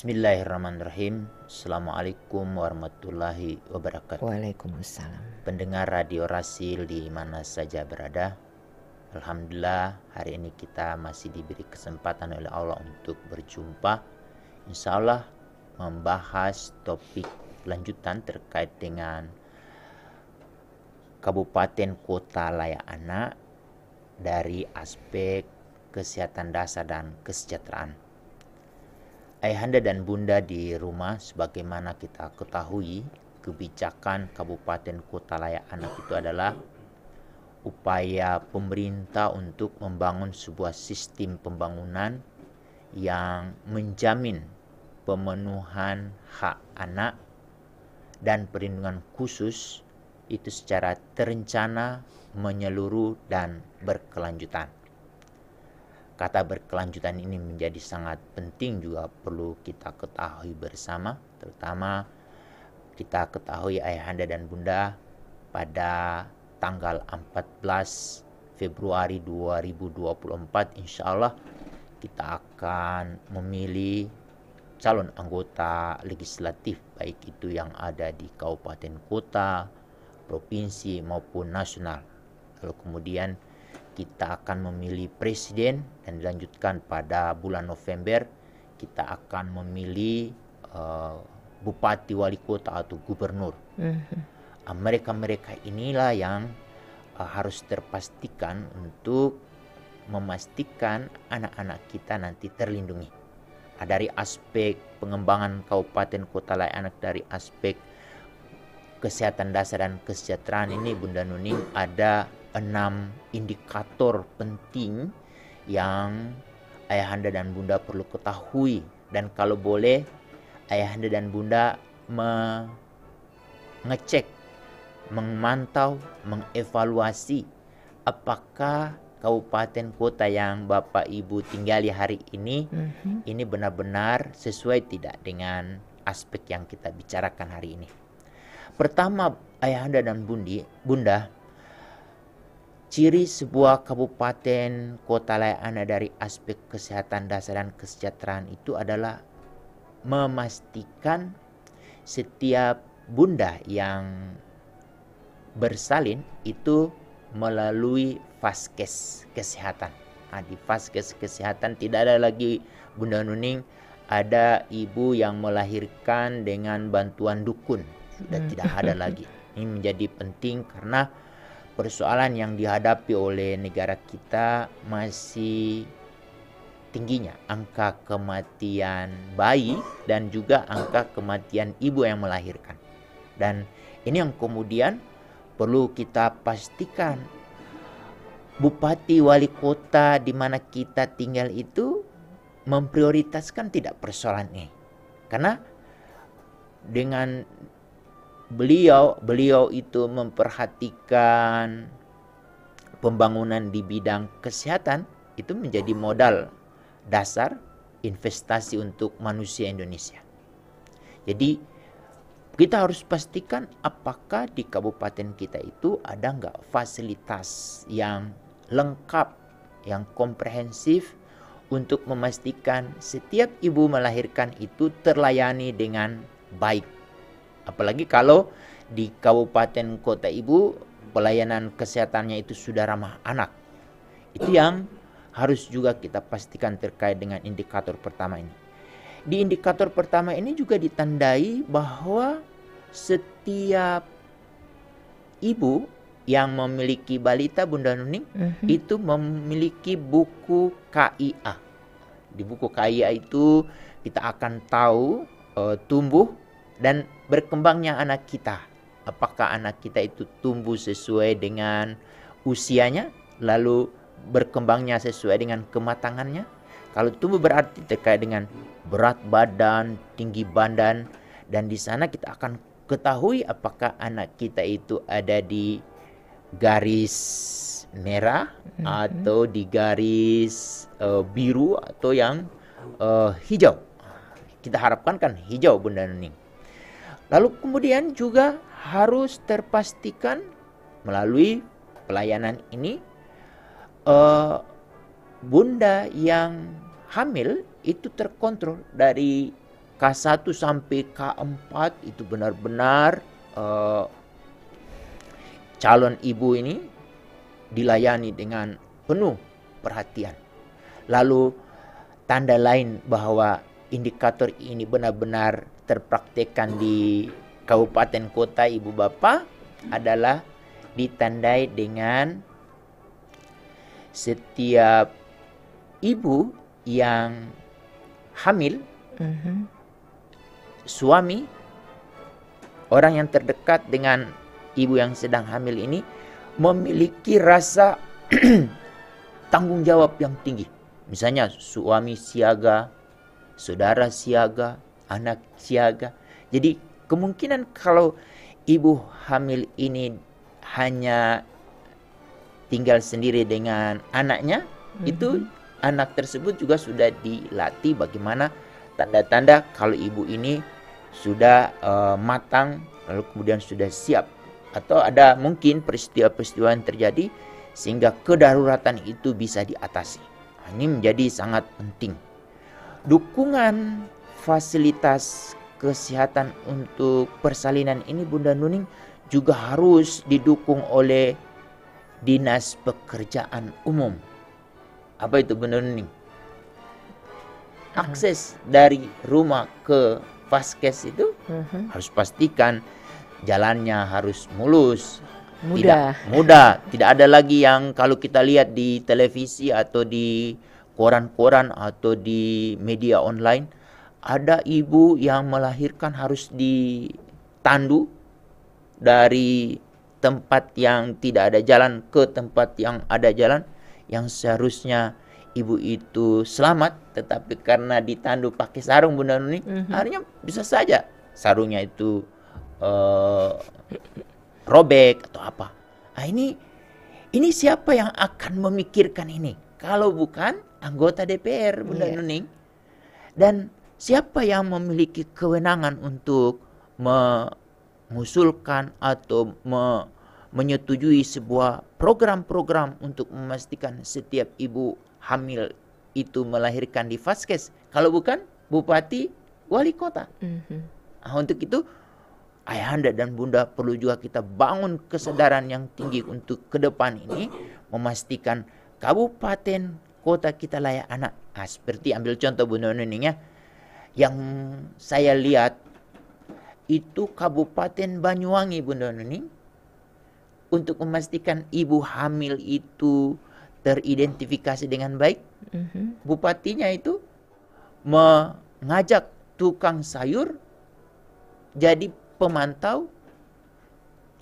Bismillahirrahmanirrahim. Assalamualaikum warahmatullahi wabarakatuh. Waalaikumsalam. Pendengar Radio Rasil di mana saja berada, Alhamdulillah hari ini kita masih diberi kesempatan oleh Allah untuk berjumpa. Insya Allah membahas topik lanjutan terkait dengan Kabupaten Kota Layak Anak dari aspek kesehatan dasar dan kesejahteraan. Ayahanda dan bunda di rumah, sebagaimana kita ketahui, kebijakan Kabupaten Kota Layak Anak itu adalah upaya pemerintah untuk membangun sebuah sistem pembangunan yang menjamin pemenuhan hak anak dan perlindungan khusus itu secara terencana, menyeluruh, dan berkelanjutan. Kata berkelanjutan ini menjadi sangat penting, juga perlu kita ketahui bersama, terutama kita ketahui ayahanda dan bunda pada tanggal 14 Februari 2024 insya Allah kita akan memilih calon anggota legislatif, baik itu yang ada di kabupaten kota, provinsi maupun nasional. Lalu kemudian kita akan memilih presiden dan dilanjutkan pada bulan November kita akan memilih bupati, wali kota atau gubernur. Mereka-mereka inilah yang harus terpastikan untuk memastikan anak-anak kita nanti terlindungi. Dari aspek pengembangan Kabupaten Kota Layak Anak, dari aspek kesehatan dasar dan kesejahteraan ini Bunda Nuning ada 6 indikator penting yang ayahanda dan bunda perlu ketahui, dan kalau boleh ayahanda dan bunda mengecek, memantau, mengevaluasi apakah kabupaten kota yang Bapak Ibu tinggali hari ini ini benar-benar sesuai tidak dengan aspek yang kita bicarakan hari ini. Pertama, ayahanda dan bunda, ciri sebuah kabupaten kota layak anak dari aspek kesehatan dasar dan kesejahteraan itu adalah memastikan setiap bunda yang bersalin itu melalui Vaskes kesehatan. Di Vaskes kesehatan tidak ada lagi Bunda Nuning ada ibu yang melahirkan dengan bantuan dukun, sudah tidak ada lagi. Ini menjadi penting karena persoalan yang dihadapi oleh negara kita masih tingginya angka kematian bayi dan juga angka kematian ibu yang melahirkan. Dan ini yang kemudian perlu kita pastikan bupati, wali kota di mana kita tinggal itu memprioritaskan tidak persoalan ini. Karena dengan beliau itu memperhatikan pembangunan di bidang kesehatan, itu menjadi modal dasar investasi untuk manusia Indonesia. Jadi kita harus pastikan apakah di kabupaten kita itu ada nggak fasilitas yang lengkap, yang komprehensif untuk memastikan setiap ibu melahirkan itu terlayani dengan baik. Apalagi kalau di kabupaten kota ibu pelayanan kesehatannya itu sudah ramah anak. Itu yang harus juga kita pastikan terkait dengan indikator pertama ini. Di indikator pertama ini juga ditandai bahwa setiap ibu yang memiliki balita Bunda Nuning itu memiliki buku KIA. Di buku KIA itu kita akan tahu tumbuh dan berkembangnya anak kita. Apakah anak kita itu tumbuh sesuai dengan usianya, lalu berkembangnya sesuai dengan kematangannya. Kalau tumbuh berarti terkait dengan berat badan, tinggi badan, dan di sana kita akan ketahui apakah anak kita itu ada di garis merah atau di garis biru atau yang hijau. Kita harapkan kan hijau Bunda Nuning. Lalu kemudian juga harus terpastikan melalui pelayanan ini bunda yang hamil itu terkontrol dari K1 sampai K4 itu benar-benar calon ibu ini dilayani dengan penuh perhatian. Lalu tanda lain bahwa indikator ini benar-benar terpraktekkan di kabupaten kota ibu bapak adalah ditandai dengan setiap ibu yang hamil, suami, orang yang terdekat dengan ibu yang sedang hamil ini memiliki rasa tanggung jawab yang tinggi. Misalnya suami siaga, saudara siaga, anak siaga. Jadi kemungkinan kalau ibu hamil ini hanya tinggal sendiri dengan anaknya, itu anak tersebut juga sudah dilatih bagaimana tanda-tanda kalau ibu ini sudah matang, lalu kemudian sudah siap. Atau ada mungkin peristiwa-peristiwa yang terjadi sehingga kedaruratan itu bisa diatasi. Ini menjadi sangat penting. Dukungan fasilitas kesehatan untuk persalinan ini Bunda Nuning juga harus didukung oleh Dinas Pekerjaan Umum. Apa itu Bunda Nuning? Akses dari rumah ke Vaskes itu harus pastikan jalannya harus mulus, mudah. Tidak ada lagi yang kalau kita lihat di televisi atau di koran-koran atau di media online, ada ibu yang melahirkan harus ditandu dari tempat yang tidak ada jalan ke tempat yang ada jalan, yang seharusnya ibu itu selamat, tetapi karena ditandu pakai sarung Bunda Nuning, akhirnya bisa saja sarungnya itu robek atau apa. Nah, ini siapa yang akan memikirkan ini? Kalau bukan anggota DPR Bunda Nuning. Dan siapa yang memiliki kewenangan untuk mengusulkan atau menyetujui sebuah program-program untuk memastikan setiap ibu hamil itu melahirkan di Vaskes? Kalau bukan bupati, wali kota. Nah, untuk itu ayahanda dan bunda perlu juga kita bangun kesadaran yang tinggi untuk ke depan ini memastikan kabupaten kota kita layak anak. Nah, seperti ambil contoh Bunda Nuning ya, yang saya lihat itu Kabupaten Banyuwangi Bunda Nuning, untuk memastikan ibu hamil itu teridentifikasi dengan baik, bupatinya itu mengajak tukang sayur jadi pemantau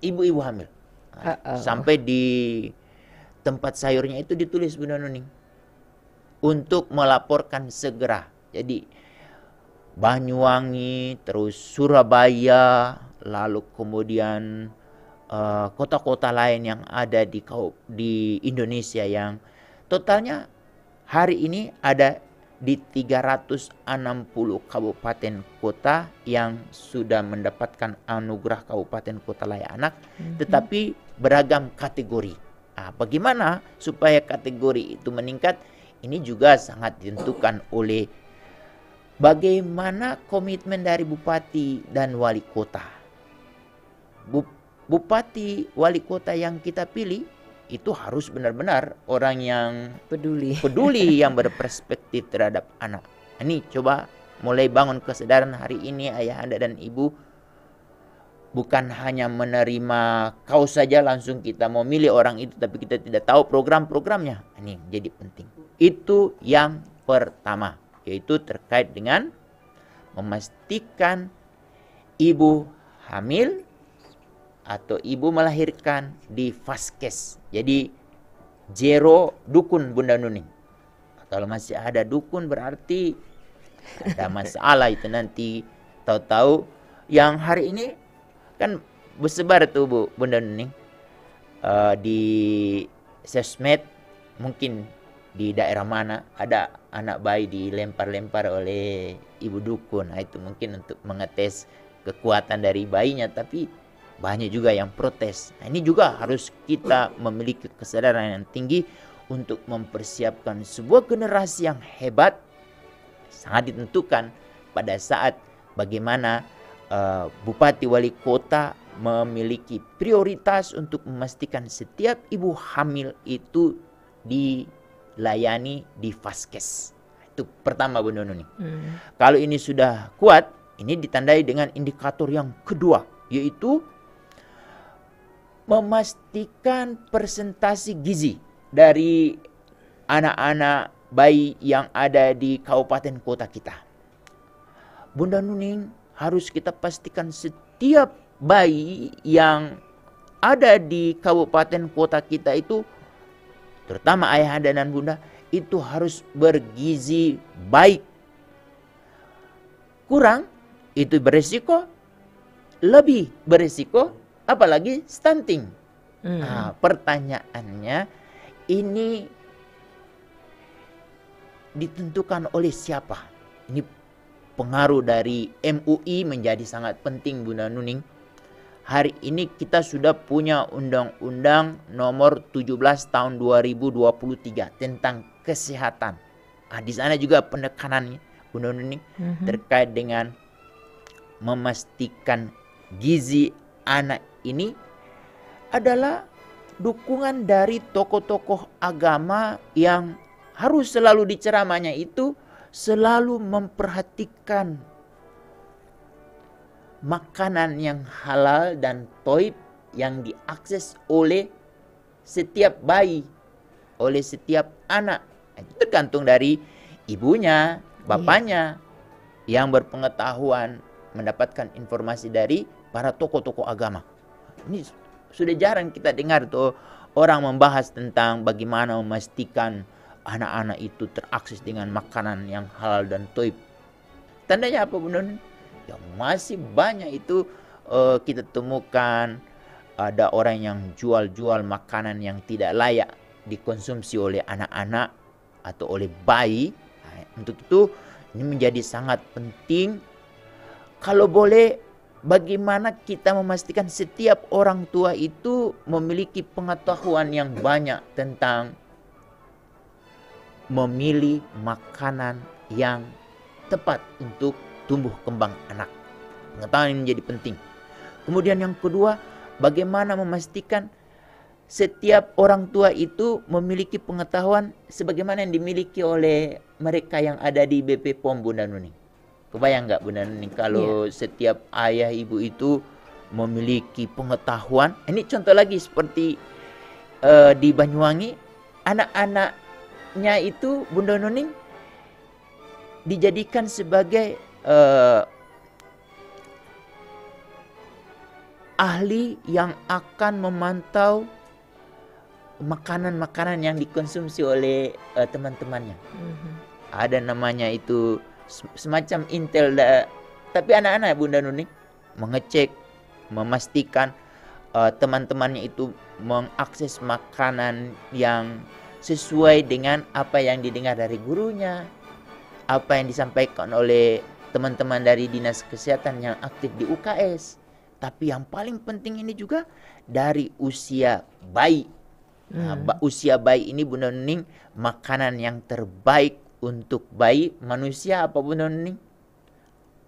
ibu-ibu hamil. Sampai di tempat sayurnya itu ditulis Bunda Nuning untuk melaporkan segera. Jadi Banyuwangi, terus Surabaya, lalu kemudian kota-kota lain yang ada di Indonesia, yang totalnya hari ini ada di 360 kabupaten kota yang sudah mendapatkan anugerah kabupaten kota layak anak, tetapi beragam kategori. Nah, bagaimana supaya kategori itu meningkat? Ini juga sangat ditentukan oleh bagaimana komitmen dari bupati dan wali kota. Bupati, wali kota yang kita pilih itu harus benar-benar orang yang peduli yang berperspektif terhadap anak. Ini coba mulai bangun kesadaran hari ini ayahanda dan ibu, bukan hanya menerima kaos saja langsung kita mau milih orang itu tapi kita tidak tahu program-programnya. Ini jadi penting. Itu yang pertama, yaitu terkait dengan memastikan ibu hamil atau ibu melahirkan di Vaskes. Jadi zero dukun Bunda Nuning. Kalau masih ada dukun berarti ada masalah itu nanti. Tahu-tahu yang hari ini kan bersebar tuh Bunda Nuning di sosmed, mungkin di daerah mana ada anak bayi dilempar-lempar oleh ibu dukun. Nah, itu mungkin untuk mengetes kekuatan dari bayinya, tapi banyak juga yang protes. Nah, ini juga harus kita memiliki kesadaran yang tinggi untuk mempersiapkan sebuah generasi yang hebat. Sangat ditentukan pada saat bagaimana bupati wali kota memiliki prioritas untuk memastikan setiap ibu hamil itu dilayani di Vaskes. Itu pertama Bunda Nuni. Kalau ini sudah kuat, ini ditandai dengan indikator yang kedua, yaitu memastikan presentasi gizi dari anak-anak bayi yang ada di kabupaten kota kita. Bunda Nuning, harus kita pastikan setiap bayi yang ada di kabupaten kota kita itu, terutama ayahanda dan bunda, itu harus bergizi baik. Kurang, itu beresiko, lebih beresiko, apalagi stunting. Nah, pertanyaannya, ini ditentukan oleh siapa? Ini pengaruh dari MUI menjadi sangat penting Bunda Nuning. Hari ini kita sudah punya Undang-Undang nomor 17 tahun 2023 tentang kesehatan. Di sana juga penekanannya Bunda Nuning terkait dengan memastikan gizi anak ini adalah dukungan dari tokoh-tokoh agama yang harus selalu diceramahnya itu selalu memperhatikan makanan yang halal dan thayyib yang diakses oleh setiap bayi, oleh setiap anak. Itu tergantung dari ibunya, bapaknya yang berpengetahuan mendapatkan informasi dari para tokoh-tokoh agama. Ini sudah jarang kita dengar tuh orang membahas tentang bagaimana memastikan anak-anak itu terakses dengan makanan yang halal dan thayyib. Tandanya apa Bunda? Ya masih banyak itu kita temukan ada orang yang jual-jual makanan yang tidak layak dikonsumsi oleh anak-anak atau oleh bayi. Nah, untuk itu ini menjadi sangat penting. Kalau boleh, bagaimana kita memastikan setiap orang tua itu memiliki pengetahuan yang banyak tentang memilih makanan yang tepat untuk tumbuh kembang anak. Pengetahuan ini menjadi penting. Kemudian yang kedua, bagaimana memastikan setiap orang tua itu memiliki pengetahuan sebagaimana yang dimiliki oleh mereka yang ada di BP POM Bunda Nuning. Kebayang nggak Bunda Nuning kalau setiap ayah ibu itu memiliki pengetahuan. Ini contoh lagi seperti di Banyuwangi, anak-anaknya itu Bunda Nuning dijadikan sebagai ahli yang akan memantau makanan-makanan yang dikonsumsi oleh teman-temannya. Ada namanya itu semacam intel, tapi anak-anak Bunda Nuning mengecek, memastikan teman-temannya itu mengakses makanan yang sesuai dengan apa yang didengar dari gurunya, apa yang disampaikan oleh teman-teman dari Dinas Kesehatan yang aktif di UKS. Tapi yang paling penting ini juga dari usia bayi. Nah, usia bayi ini Bunda Nuning, makanan yang terbaik untuk bayi manusia apa Bunda Nuning?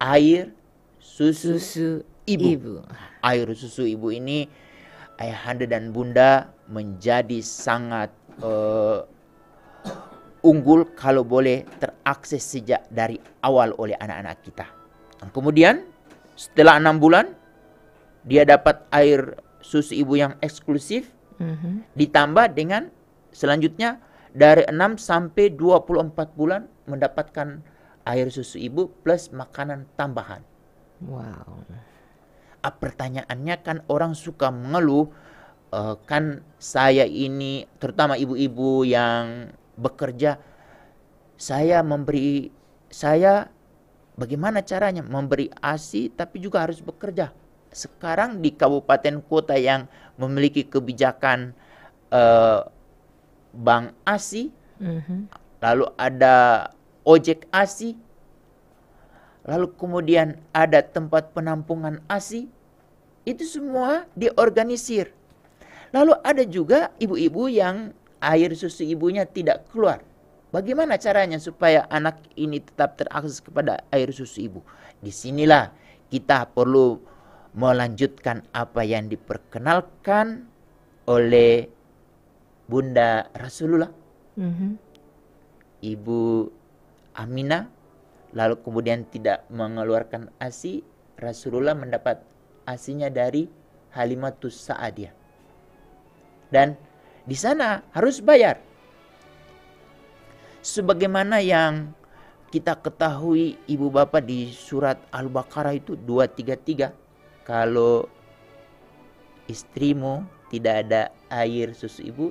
Air susu ibu. Air susu ibu ini ayahanda dan bunda menjadi sangat unggul kalau boleh terakses sejak dari awal oleh anak-anak kita. Kemudian setelah 6 bulan dia dapat air susu ibu yang eksklusif, ditambah dengan selanjutnya dari 6 sampai 24 bulan mendapatkan air susu ibu plus makanan tambahan. Wow. Pertanyaannya kan orang suka mengeluh, kan saya ini terutama ibu-ibu yang bekerja, saya bagaimana caranya memberi ASI tapi juga harus bekerja. Sekarang di kabupaten kota yang memiliki kebijakan bank ASI, lalu ada ojek ASI, lalu kemudian ada tempat penampungan ASI, itu semua diorganisir. Lalu ada juga ibu-ibu yang air susu ibunya tidak keluar. Bagaimana caranya supaya anak ini tetap terakses kepada air susu ibu? Disinilah kita perlu melanjutkan apa yang diperkenalkan oleh Bunda Rasulullah, Ibu Aminah, lalu kemudian tidak mengeluarkan ASI. Rasulullah mendapat ASInya dari Halimatus Sa'adiyah. Dan di sana harus bayar. Sebagaimana yang kita ketahui ibu bapak di surat Al-Baqarah itu 233. Kalau istrimu tidak ada air susu ibu,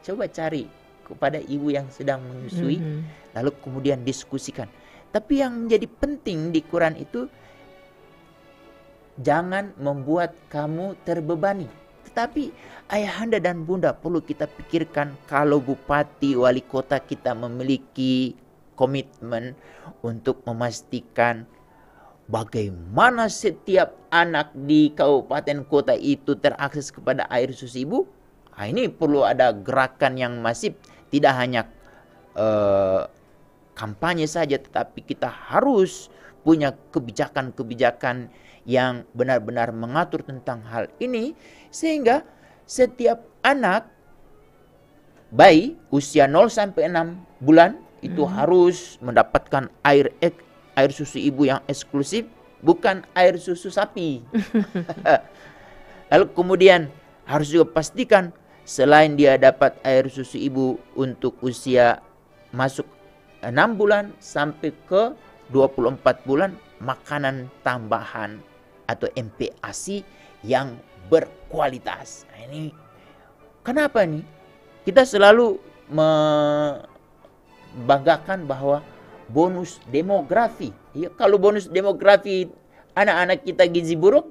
coba cari kepada ibu yang sedang menyusui, lalu kemudian diskusikan. Tapi yang menjadi penting di Quran itu, jangan membuat kamu terbebani. Tetapi ayahanda dan bunda perlu kita pikirkan, kalau bupati, wali kota kita memiliki komitmen untuk memastikan bagaimana setiap anak di kabupaten kota itu terakses kepada air susu ibu. Ini perlu ada gerakan yang masif, tidak hanya kampanye saja, tetapi kita harus punya kebijakan-kebijakan yang benar-benar mengatur tentang hal ini, sehingga setiap anak bayi usia 0 sampai 6 bulan itu harus mendapatkan air susu ibu yang eksklusif, bukan air susu sapi. Lalu kemudian harus juga pastikan selain dia dapat air susu ibu untuk usia masuk 6 bulan sampai ke 24 bulan, makanan tambahan atau MPASI yang berkualitas. Nah, ini kenapa nih? Kita selalu membanggakan bahwa bonus demografi. Ya, kalau bonus demografi anak-anak kita gizi buruk,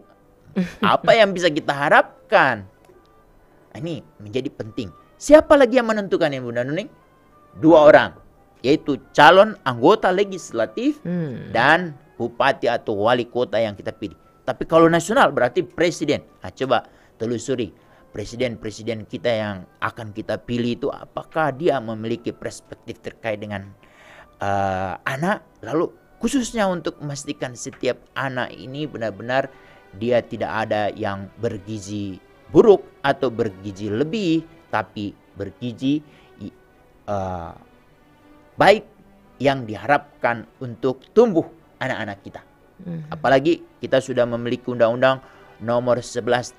apa yang bisa kita harapkan? Nah, ini menjadi penting. Siapa lagi yang menentukan ya Bunda Nuning? 2 orang, yaitu calon anggota legislatif dan bupati atau wali kota yang kita pilih. Tapi kalau nasional berarti presiden. Nah, coba telusuri presiden-presiden kita yang akan kita pilih itu, apakah dia memiliki perspektif terkait dengan anak, lalu khususnya untuk memastikan setiap anak ini benar-benar dia tidak ada yang bergizi buruk atau bergizi lebih, tapi bergizi baik yang diharapkan untuk tumbuh anak-anak kita. Apalagi kita sudah memiliki undang-undang nomor 11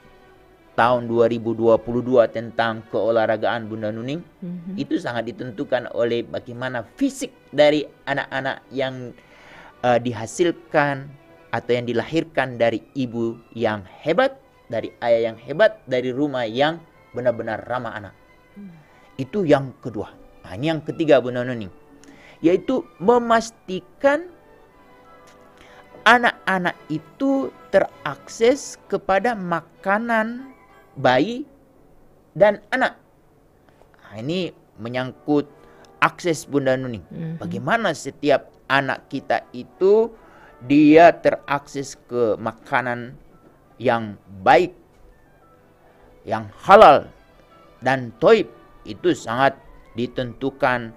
tahun 2022 tentang keolahragaan Bunda Nuning. Itu sangat ditentukan oleh bagaimana fisik dari anak-anak yang dihasilkan atau yang dilahirkan dari ibu yang hebat, dari ayah yang hebat, dari rumah yang benar-benar ramah anak. Itu yang kedua. Nah, ini yang ketiga Bunda Nuning, yaitu memastikan anak-anak itu terakses kepada makanan bayi dan anak. Nah, ini menyangkut akses Bunda Nuning. Bagaimana setiap anak kita itu dia terakses ke makanan yang baik, yang halal dan thayyib. Itu sangat ditentukan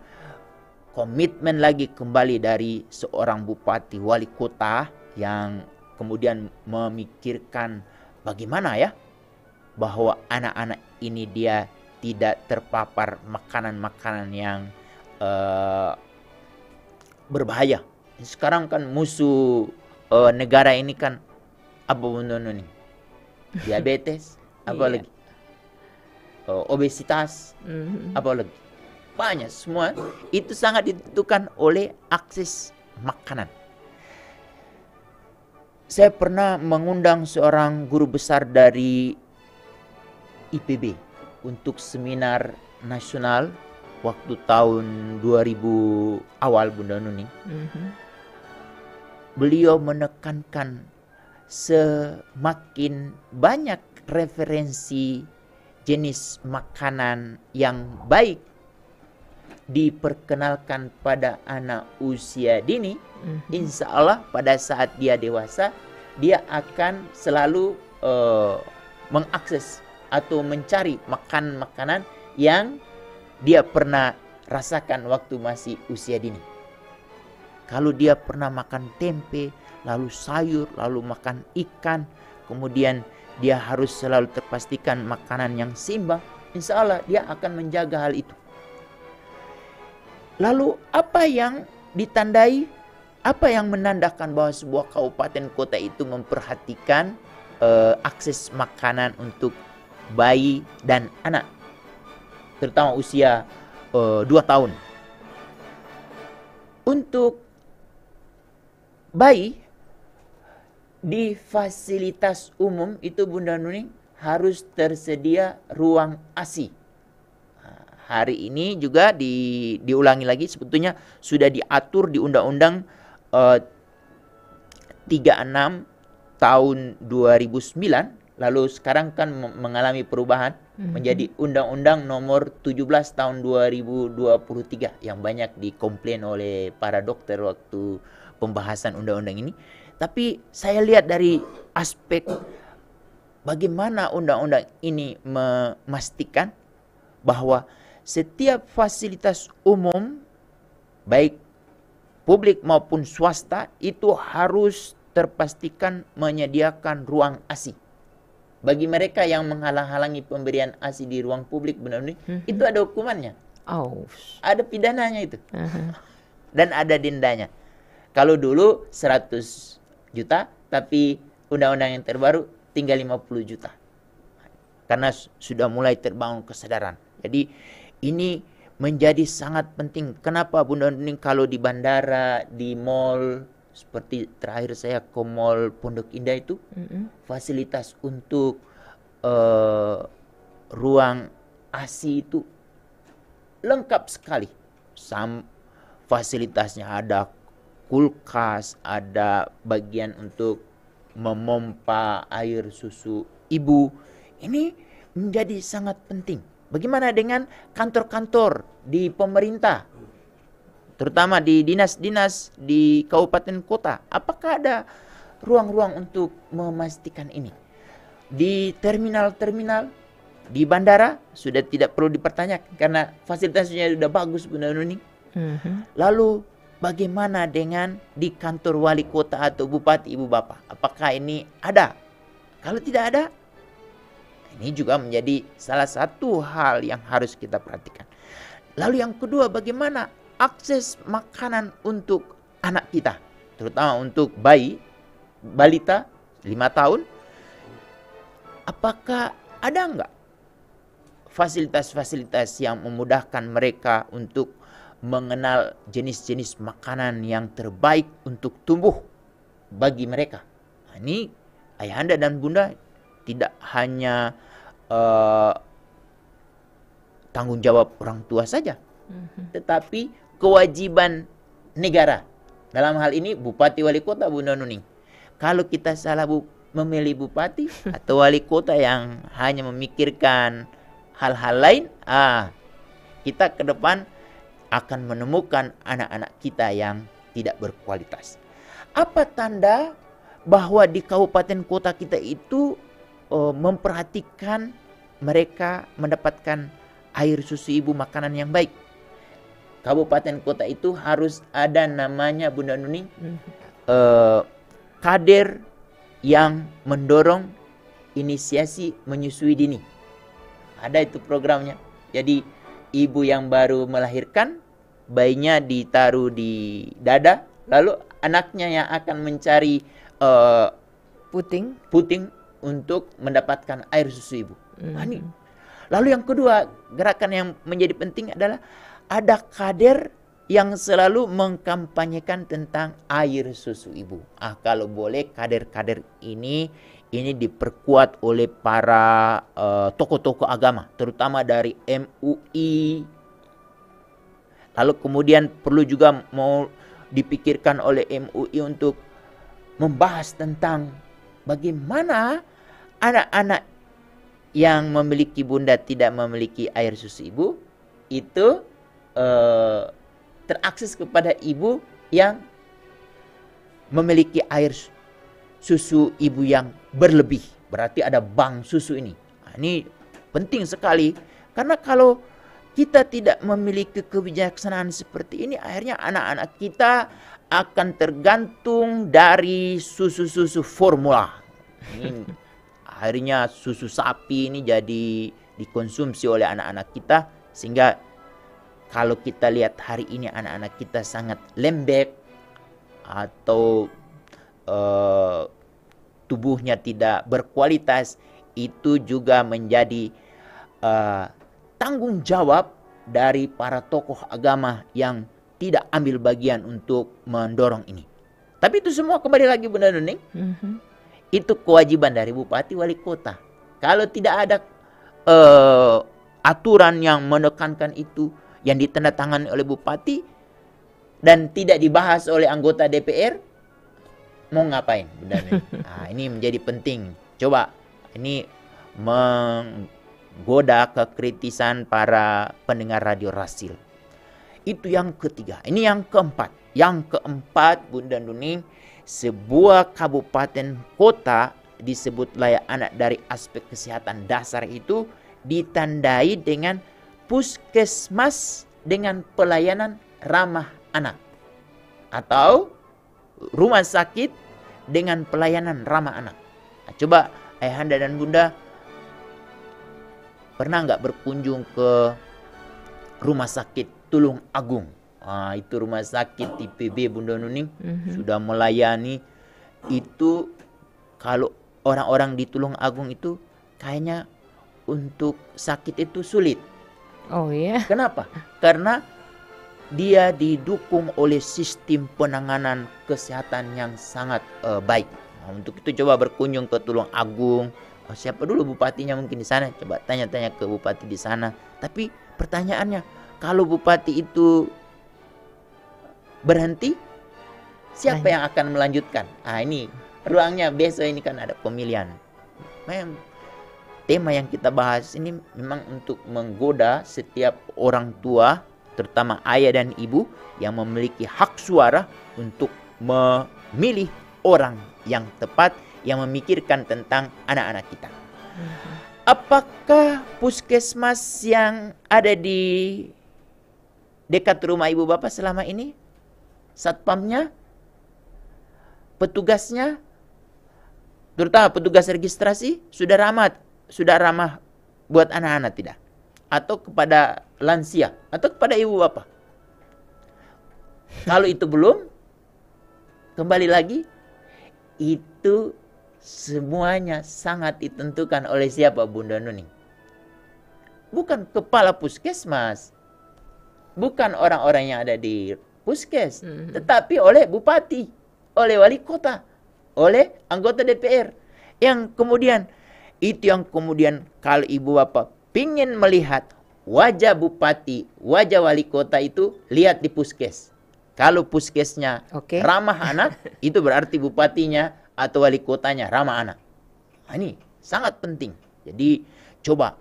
komitmen lagi kembali dari seorang bupati wali kota yang kemudian memikirkan bagaimana ya bahwa anak-anak ini dia tidak terpapar makanan-makanan yang berbahaya. Sekarang kan musuh negara ini kan apa Bunda Nuning? Diabetes, apa lagi? Obesitas, apa lagi? Banyak, semua itu sangat ditentukan oleh akses makanan. Saya pernah mengundang seorang guru besar dari IPB untuk seminar nasional waktu tahun 2000 awal Bunda Nuning. Beliau menekankan semakin banyak referensi jenis makanan yang baik diperkenalkan pada anak usia dini, insya Allah pada saat dia dewasa, dia akan selalu mengakses atau mencari makanan yang dia pernah rasakan waktu masih usia dini. Kalau dia pernah makan tempe, lalu sayur, lalu makan ikan, kemudian dia harus selalu terpastikan makanan yang seimbang, insya Allah dia akan menjaga hal itu. Lalu apa yang ditandai, apa yang menandakan bahwa sebuah kabupaten kota itu memperhatikan akses makanan untuk bayi dan anak, terutama usia 2 tahun. Untuk bayi di fasilitas umum itu Bunda Nuning harus tersedia ruang ASI. Hari ini juga diulangi lagi, sebetulnya sudah diatur di Undang-Undang 36 tahun 2009, lalu sekarang kan mengalami perubahan menjadi Undang-Undang nomor 17 tahun 2023 yang banyak dikomplain oleh para dokter waktu pembahasan undang-undang ini. Tapi saya lihat dari aspek bagaimana undang-undang ini memastikan bahwa setiap fasilitas umum, baik publik maupun swasta, itu harus terpastikan menyediakan ruang ASI. Bagi mereka yang menghalang-halangi pemberian ASI di ruang publik, benar-benar itu ada hukumannya. Ada pidananya itu. Dan ada dendanya. Kalau dulu 100 juta, tapi undang-undang yang terbaru tinggal 50 juta. Karena sudah mulai terbangun kesadaran. Jadi ini menjadi sangat penting. Kenapa Bunda Nuning kalau di bandara, di mall, seperti terakhir saya ke mall Pondok Indah itu, fasilitas untuk ruang ASI itu lengkap sekali. Fasilitasnya ada kulkas, ada bagian untuk memompa air susu ibu. Ini menjadi sangat penting. Bagaimana dengan kantor-kantor di pemerintah, terutama di dinas-dinas di kabupaten kota? Apakah ada ruang-ruang untuk memastikan ini? Di terminal-terminal, di bandara sudah tidak perlu dipertanyakan karena fasilitasnya sudah bagus, Bunda Nuning. Lalu bagaimana dengan di kantor wali kota atau bupati, ibu bapak? Apakah ini ada? Kalau tidak ada, ini juga menjadi salah satu hal yang harus kita perhatikan. Lalu yang kedua, bagaimana akses makanan untuk anak kita, terutama untuk bayi, balita 5 tahun. Apakah ada enggak fasilitas-fasilitas yang memudahkan mereka untuk mengenal jenis-jenis makanan yang terbaik untuk tumbuh bagi mereka? Nah, ini ayahanda dan bunda tidak hanya tanggung jawab orang tua saja, tetapi kewajiban negara. Dalam hal ini bupati wali kota, Bunda Nuning. Kalau kita salah memilih bupati atau wali kota yang hanya memikirkan hal-hal lain, kita ke depan akan menemukan anak-anak kita yang tidak berkualitas. Apa tanda bahwa di kabupaten kota kita itu memperhatikan mereka mendapatkan air susu ibu, makanan yang baik? Kabupaten kota itu harus ada namanya, Bunda Nuning, kader yang mendorong inisiasi menyusui dini. Ada itu programnya. Jadi ibu yang baru melahirkan, bayinya ditaruh di dada, lalu anaknya yang akan mencari puting untuk mendapatkan air susu ibu. Lalu yang kedua, gerakan yang menjadi penting adalah ada kader yang selalu mengkampanyekan tentang air susu ibu. Kalau boleh kader-kader ini diperkuat oleh para tokoh-tokoh agama, terutama dari MUI. Lalu kemudian perlu juga mau dipikirkan oleh MUI untuk membahas tentang bagaimana anak-anak yang memiliki bunda tidak memiliki air susu ibu itu terakses kepada ibu yang memiliki air susu ibu yang berlebih. Berarti ada bank susu ini. Ini penting sekali, karena kalau kita tidak memiliki kebijaksanaan seperti ini, akhirnya anak-anak kita akan tergantung dari susu-susu formula. Ini akhirnya susu sapi ini jadi dikonsumsi oleh anak-anak kita, sehingga kalau kita lihat hari ini anak-anak kita sangat lembek atau tubuhnya tidak berkualitas, itu juga menjadi tanggung jawab dari para tokoh agama yang tidak ambil bagian untuk mendorong ini. Tapi itu semua kembali lagi Bunda Nuning, itu kewajiban dari bupati wali kota. Kalau tidak ada aturan yang menekankan itu, yang ditandatangani oleh bupati dan tidak dibahas oleh anggota DPR, mau ngapain Bunda Nuning? Nah, ini menjadi penting. Coba ini menggoda kekritisan para pendengar radio Rasil. Itu yang ketiga. Ini yang keempat. Yang keempat Bunda Nuning, sebuah kabupaten kota disebut layak anak dari aspek kesehatan dasar itu ditandai dengan puskesmas dengan pelayanan ramah anak, atau rumah sakit dengan pelayanan ramah anak. Nah, coba ayahanda dan bunda pernah nggak berkunjung ke rumah sakit Tulung Agung? Nah, itu rumah sakit IPB Bunda Nuning sudah melayani itu. Kalau orang-orang di Tulung Agung itu kayaknya untuk sakit itu sulit. Oh iya. Kenapa? Karena dia didukung oleh sistem penanganan kesehatan yang sangat baik. Nah, untuk itu coba berkunjung ke Tulung Agung. Siapa dulu bupatinya mungkin di sana? Coba tanya-tanya ke bupati di sana. Tapi pertanyaannya, kalau bupati itu berhenti, siapa yang akan melanjutkan? Ah, ini ruangnya besok ini kan ada pemilihan. Memang tema yang kita bahas ini memang untuk menggoda setiap orang tua, terutama ayah dan ibu yang memiliki hak suara untuk memilih orang yang tepat, yang memikirkan tentang anak-anak kita. Apakah puskesmas yang ada di dekat rumah ibu bapak selama ini, satpamnya, petugasnya, terutama petugas registrasi, sudah ramah buat anak-anak tidak? Atau kepada lansia, atau kepada ibu bapak? Kalau itu belum, kembali lagi, itu semuanya sangat ditentukan oleh siapa Bunda Nuning? Bukan kepala puskesmas, bukan orang-orang yang ada di puskes, tetapi oleh bupati, oleh wali kota, oleh anggota DPR. Yang kemudian, itu yang kemudian kalau ibu bapak pingin melihat wajah bupati, wajah wali kota itu, lihat di puskes. Kalau puskesnya ramah anak, itu berarti bupatinya atau wali kotanya ramah anak. Nah, ini sangat penting. Jadi coba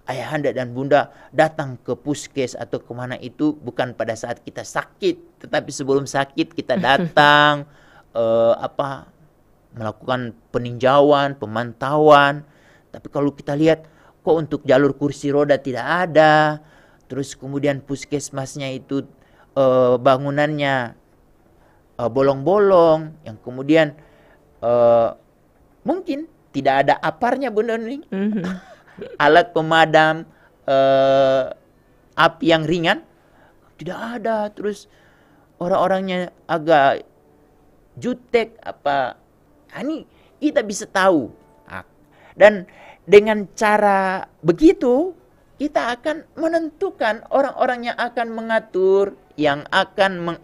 ayahanda dan bunda datang ke puskes atau kemana itu bukan pada saat kita sakit, tetapi sebelum sakit kita datang melakukan peninjauan, pemantauan. Tapi kalau kita lihat kok untuk jalur kursi roda tidak ada, terus kemudian puskesmasnya itu bangunannya bolong-bolong, yang kemudian mungkin tidak ada aparnya Bunda Nuning, alat pemadam api yang ringan tidak ada, terus orang-orangnya agak jutek apa. Ini kita bisa tahu, dan dengan cara begitu kita akan menentukan orang-orang yang akan mengatur, yang akan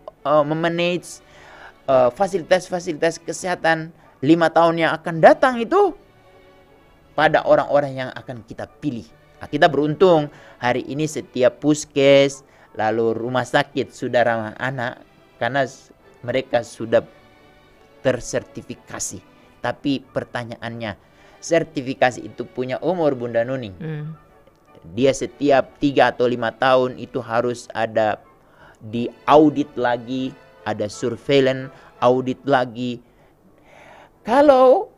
memanage fasilitas-fasilitas kesehatan 5 tahun yang akan datang itu pada orang-orang yang akan kita pilih. Nah, kita beruntung hari ini setiap puskes lalu rumah sakit sudah ramah anak karena mereka sudah tersertifikasi. Tapi pertanyaannya, sertifikasi itu punya umur Bunda Nuning. Dia setiap 3 atau 5 tahun itu harus ada diaudit lagi, ada surveillance, audit lagi. Kalau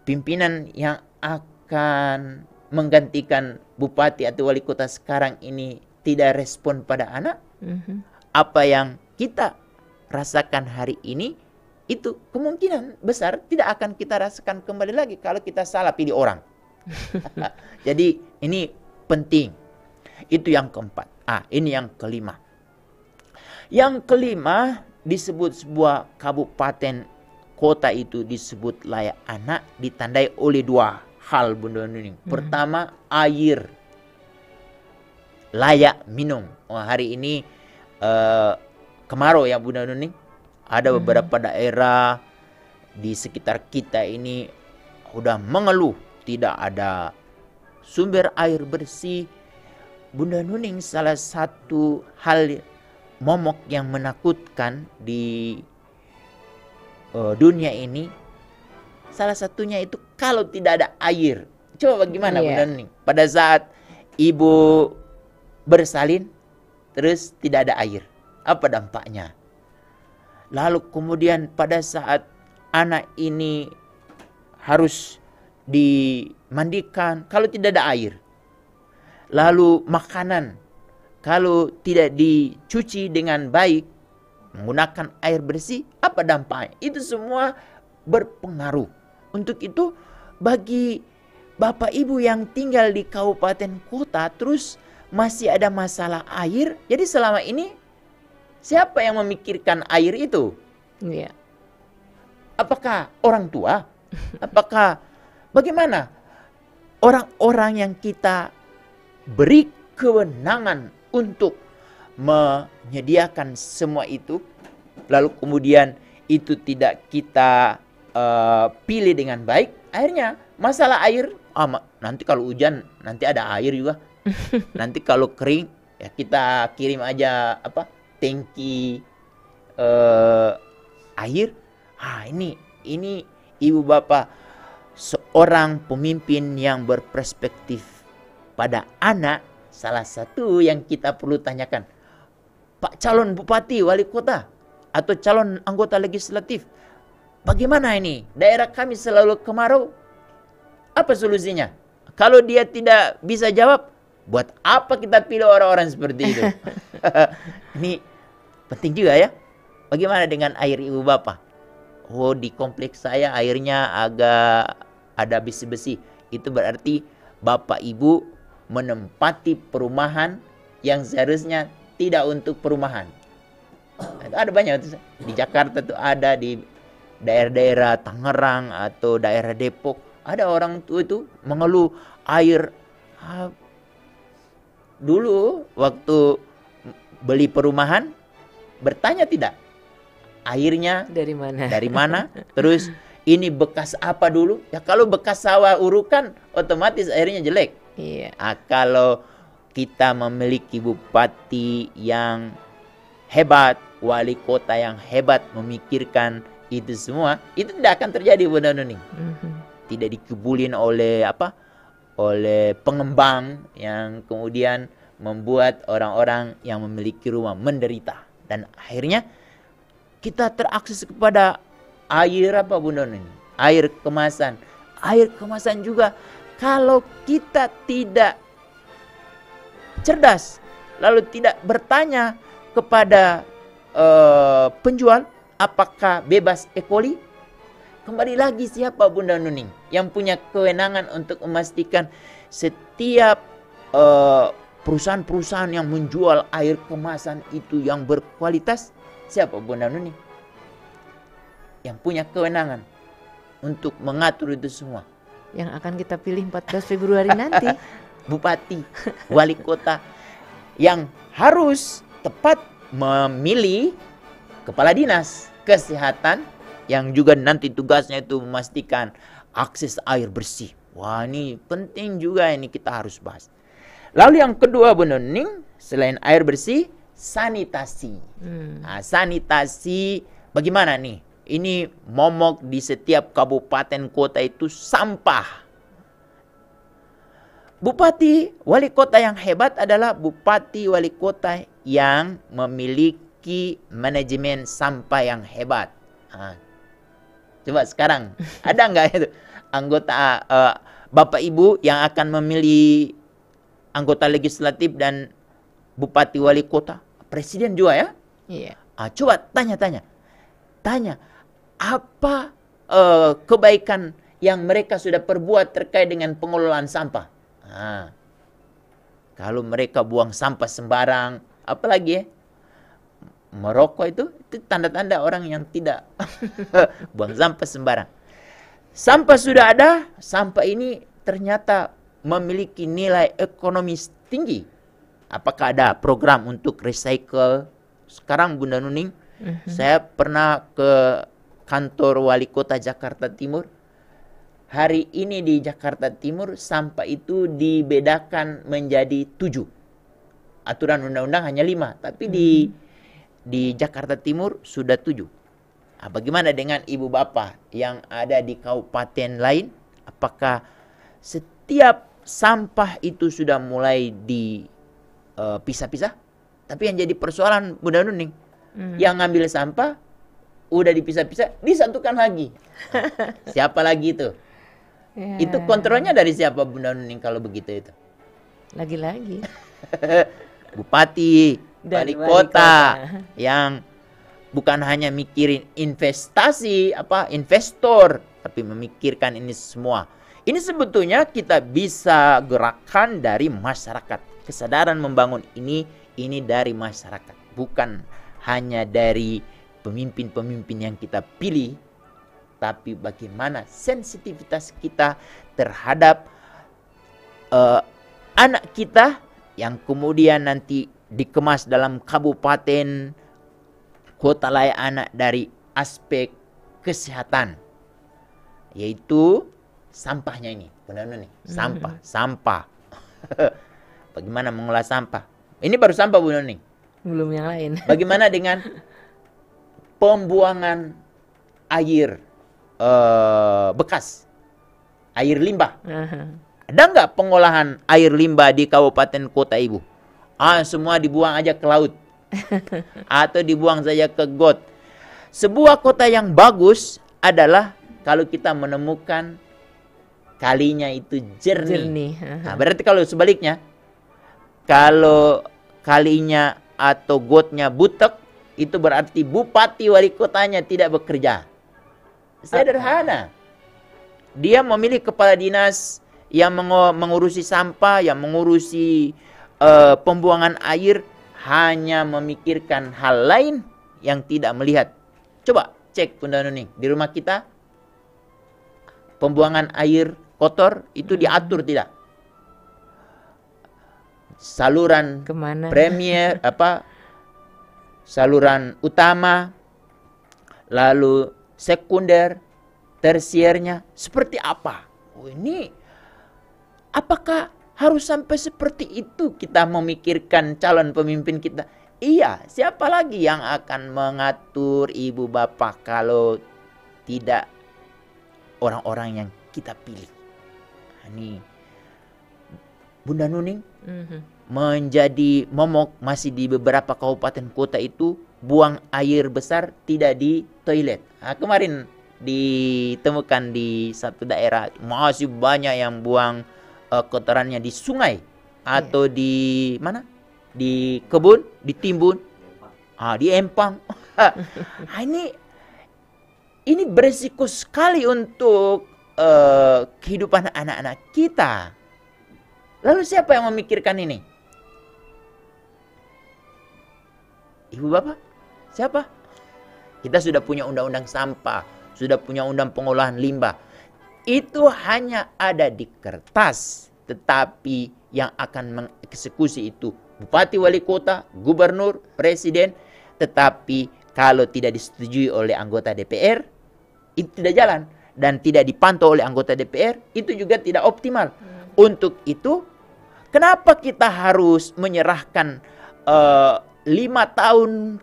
pimpinan yang akan menggantikan bupati atau wali kota sekarang ini tidak respon pada anak, apa yang kita rasakan hari ini itu kemungkinan besar tidak akan kita rasakan kembali lagi kalau kita salah pilih orang. Jadi ini penting. Itu yang keempat. Ini yang kelima. Yang kelima, disebut sebuah kabupaten kota itu disebut layak anak ditandai oleh dua hal, Bunda Nuning. Pertama, air layak minum. Hari ini kemarau ya Bunda Nuning. Ada beberapa daerah di sekitar kita ini udah mengeluh tidak ada sumber air bersih. Bunda Nuning, salah satu hal momok yang menakutkan di dunia ini, salah satunya itu kalau tidak ada air. Coba bagaimana Bunda Nuning? Pada saat ibu bersalin, terus tidak ada air. Apa dampaknya? Lalu kemudian pada saat anak ini harus dimandikan, kalau tidak ada air. Lalu makanan, kalau tidak dicuci dengan baik, menggunakan air bersih, apa dampaknya? Itu semua berpengaruh. Untuk itu, bagi Bapak Ibu yang tinggal di kabupaten kota, terus masih ada masalah air, jadi selama ini, siapa yang memikirkan air itu? Iya. Apakah orang tua? Apakah bagaimana? Orang-orang yang kita beri kewenangan untuk menyediakan semua itu, lalu kemudian itu tidak kita pilih dengan baik, akhirnya masalah air, nanti kalau hujan nanti ada air juga. Nanti kalau kering ya kita kirim aja tangki air. Ini ibu bapak, seorang pemimpin yang berperspektif pada anak, salah satu yang kita perlu tanyakan, Pak calon bupati, wali kota, atau calon anggota legislatif, bagaimana ini? Daerah kami selalu kemarau, apa solusinya? Kalau dia tidak bisa jawab, buat apa kita pilih orang-orang seperti itu? Ini penting juga ya. Bagaimana dengan air ibu bapak? Di kompleks saya airnya agak ada besi-besi. Itu berarti bapak ibu menempati perumahan yang seharusnya tidak untuk perumahan. Ada banyak di Jakarta tuh, ada di daerah-daerah Tangerang atau daerah Depok, ada orang tua itu mengeluh air. Dulu waktu beli perumahan bertanya tidak, airnya dari mana? Dari mana? Terus ini bekas apa dulu? Ya kalau bekas sawah urukan otomatis airnya jelek. Iya. Kalau kita memiliki bupati yang hebat, wali kota yang hebat memikirkan itu semua, itu tidak akan terjadi Bunda Nuning. Tidak dikebulin oleh oleh pengembang yang kemudian membuat orang-orang yang memiliki rumah menderita. Dan akhirnya kita terakses kepada air Bunda Nuning? Air kemasan. Air kemasan juga kalau kita tidak cerdas, lalu tidak bertanya kepada penjual apakah bebas E. coli, kembali lagi siapa Bunda Nuning yang punya kewenangan untuk memastikan setiap perusahaan-perusahaan yang menjual air kemasan itu yang berkualitas? Siapa Bunda Nuning yang punya kewenangan untuk mengatur itu semua? Yang akan kita pilih 14 Februari nanti. Bupati, wali kota yang harus tepat memilih kepala dinas kesehatan yang juga nanti tugasnya itu memastikan akses air bersih. Wah, ini penting juga, ini kita harus bahas. Lalu yang kedua Bunda Nuning, selain air bersih, sanitasi. Sanitasi bagaimana nih? Ini momok di setiap kabupaten kota itu sampah. Bupati wali kota yang hebat adalah bupati wali kota yang memiliki manajemen sampah yang hebat. Coba sekarang ada nggak itu anggota bapak ibu yang akan memilih anggota legislatif dan bupati wali kota, presiden juga ya. Iya. Coba tanya apa kebaikan yang mereka sudah perbuat terkait dengan pengelolaan sampah. Kalau mereka buang sampah sembarang, apalagi ya, merokok itu tanda-tanda orang yang tidak buang sampah sembarang. Sampah sudah ada, sampah ini ternyata memiliki nilai ekonomis tinggi. Apakah ada program untuk recycle? Sekarang Bunda Nuning, saya pernah ke kantor wali kota Jakarta Timur. Hari ini di Jakarta Timur sampah itu dibedakan menjadi 7. Aturan undang-undang hanya 5, tapi di Jakarta Timur sudah 7. Bagaimana dengan ibu bapak yang ada di kabupaten lain? Apakah setiap sampah itu sudah mulai dipisah-pisah? Tapi yang jadi persoalan Bunda Nuning, yang ngambil sampah udah dipisah-pisah, disatukan lagi. Siapa lagi itu? Ya. Itu kontrolnya dari siapa Bunda Nuning kalau begitu itu? Lagi-lagi. Bupati, Dan wali wali kota kota. yang bukan hanya mikirin investasi, investor, tapi memikirkan ini semua. Ini sebetulnya kita bisa gerakan dari masyarakat. Kesadaran membangun ini dari masyarakat, bukan hanya dari pemimpin-pemimpin yang kita pilih, tapi bagaimana sensitivitas kita terhadap anak kita yang kemudian nanti dikemas dalam kabupaten kota layak anak dari aspek kesehatan, yaitu sampahnya ini, benar-benar nih, sampah. Bagaimana mengolah sampah? Ini baru sampah Bu Noni. Belum yang lain. Bagaimana dengan pembuangan air bekas, air limbah? Ada nggak pengolahan air limbah di kabupaten kota Ibu? Semua dibuang aja ke laut. Atau dibuang saja ke got. Sebuah kota yang bagus adalah kalau kita menemukan kalinya itu jernih. Berarti kalau sebaliknya, kalau kalinya atau gotnya butek, itu berarti bupati wali kotanya tidak bekerja. Sederhana. Dia memilih kepala dinas yang mengurusi sampah, yang mengurusi pembuangan air, hanya memikirkan hal lain yang tidak melihat. Coba cek Bunda Nuning, di rumah kita pembuangan air kotor itu diatur tidak? Saluran kemana? Premier saluran utama, lalu sekunder, tersiernya seperti apa? Ini apakah harus sampai seperti itu kita memikirkan calon pemimpin kita? Iya, siapa lagi yang akan mengatur ibu bapak kalau tidak orang-orang yang kita pilih? Ini Bunda Nuning menjadi momok masih di beberapa kabupaten kota itu buang air besar tidak di toilet. Kemarin ditemukan di satu daerah masih banyak yang buang kotorannya di sungai atau di mana? Di kebun, ditimbun, di empang. Ini beresiko sekali untuk kehidupan anak-anak kita. Lalu siapa yang memikirkan ini? Ibu bapak? Siapa? Kita sudah punya undang-undang sampah, sudah punya undang pengolahan limbah. Itu hanya ada di kertas, tetapi yang akan mengeksekusi itu bupati, wali kota, gubernur, presiden. Tetapi kalau tidak disetujui oleh anggota DPR, itu tidak jalan. Dan tidak dipantau oleh anggota DPR, itu juga tidak optimal. Untuk itu, kenapa kita harus menyerahkan 5 tahun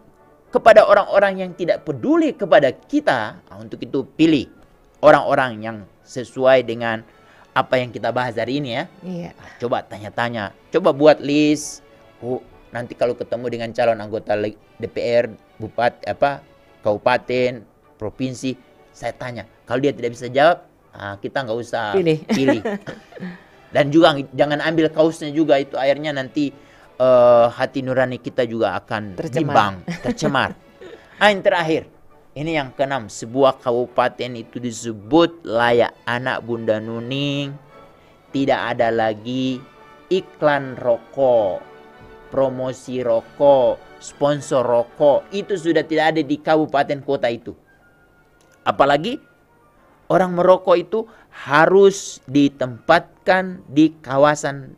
kepada orang-orang yang tidak peduli kepada kita? Untuk itu pilih orang-orang yang sesuai dengan apa yang kita bahas hari ini ya. Iya. Coba tanya-tanya, coba buat list. Nanti kalau ketemu dengan calon anggota DPR, bupati, kabupaten, provinsi, saya tanya. Kalau dia tidak bisa jawab, kita nggak usah pilih. Dan juga jangan ambil kausnya juga, itu airnya nanti hati nurani kita juga akan bimbang, tercemar. Yang terakhir, ini yang keenam, sebuah kabupaten itu disebut layak anak Bunda Nuning, tidak ada lagi iklan rokok, promosi rokok, sponsor rokok, itu sudah tidak ada di kabupaten kota itu. Apalagi orang merokok itu harus ditempatkan di kawasan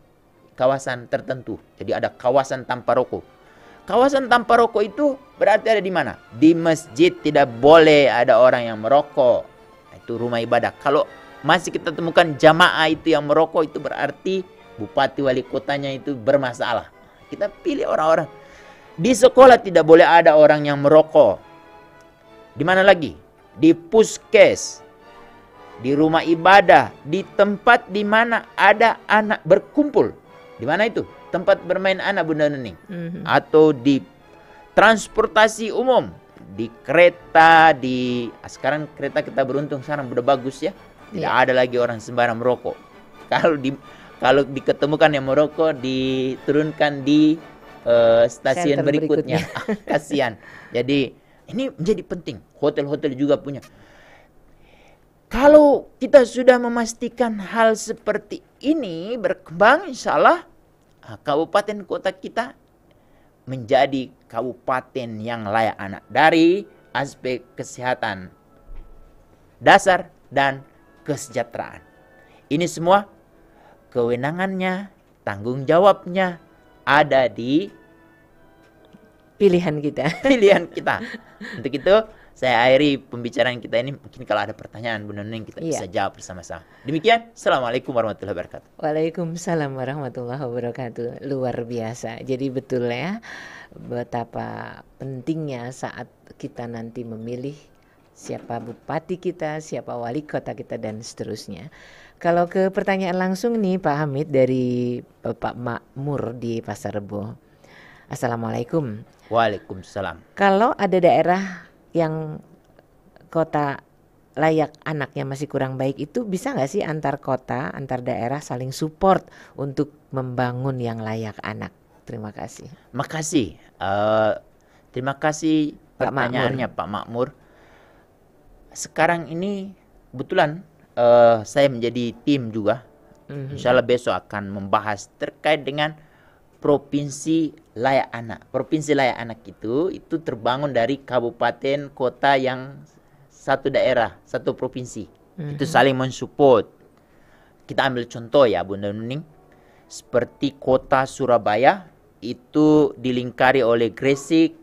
tertentu. Jadi ada kawasan tanpa rokok. Kawasan tanpa rokok itu berarti ada di mana? Di masjid tidak boleh ada orang yang merokok. Itu rumah ibadah. Kalau masih kita temukan jamaah itu yang merokok, itu berarti bupati wali kotanya itu bermasalah. Kita pilih orang-orang. Di sekolah tidak boleh ada orang yang merokok. Di mana lagi? Di puskes, di rumah ibadah, di tempat di mana ada anak berkumpul. Di mana itu? Tempat bermain anak Bunda Nuning. Atau di transportasi umum, di kereta, sekarang kereta kita beruntung sekarang udah bagus ya. Tidak ada lagi orang sembarang merokok. Kalau diketemukan yang merokok, diturunkan di stasiun berikutnya. Kasihan. Jadi ini menjadi penting. Hotel-hotel juga punya. Kalau kita sudah memastikan hal seperti ini berkembang, insya Allah kabupaten kota kita menjadi kabupaten yang layak anak dari aspek kesehatan dasar dan kesejahteraan. Ini semua kewenangannya, tanggung jawabnya ada di pilihan kita. Pilihan kita. Untuk itu saya akhiri pembicaraan kita ini. Mungkin kalau ada pertanyaan Bunda Nuning kita bisa jawab bersama-sama. Demikian, Assalamualaikum warahmatullahi wabarakatuh. Waalaikumsalam warahmatullahi wabarakatuh. Luar biasa. Jadi betul ya, betapa pentingnya saat kita nanti memilih siapa bupati kita, siapa wali kota kita, dan seterusnya. Kalau ke pertanyaan langsung nih Pak Hamid dari Bapak Makmur di Pasar Rebo. Assalamualaikum. Waalaikumsalam. Kalau ada daerah yang kota layak anaknya masih kurang baik, itu bisa nggak sih antar kota, antar daerah saling support untuk membangun yang layak anak? Terima kasih. Makasih. Terima kasih pertanyaannya Pak Makmur. Sekarang ini kebetulan saya menjadi tim juga. Insya Allah besok akan membahas terkait dengan Provinsi Layak Anak. Provinsi Layak Anak itu terbangun dari kabupaten kota yang satu daerah, satu provinsi. Itu saling mensupport. Kita ambil contoh ya Bunda Nuning. Seperti kota Surabaya itu dilingkari oleh Gresik,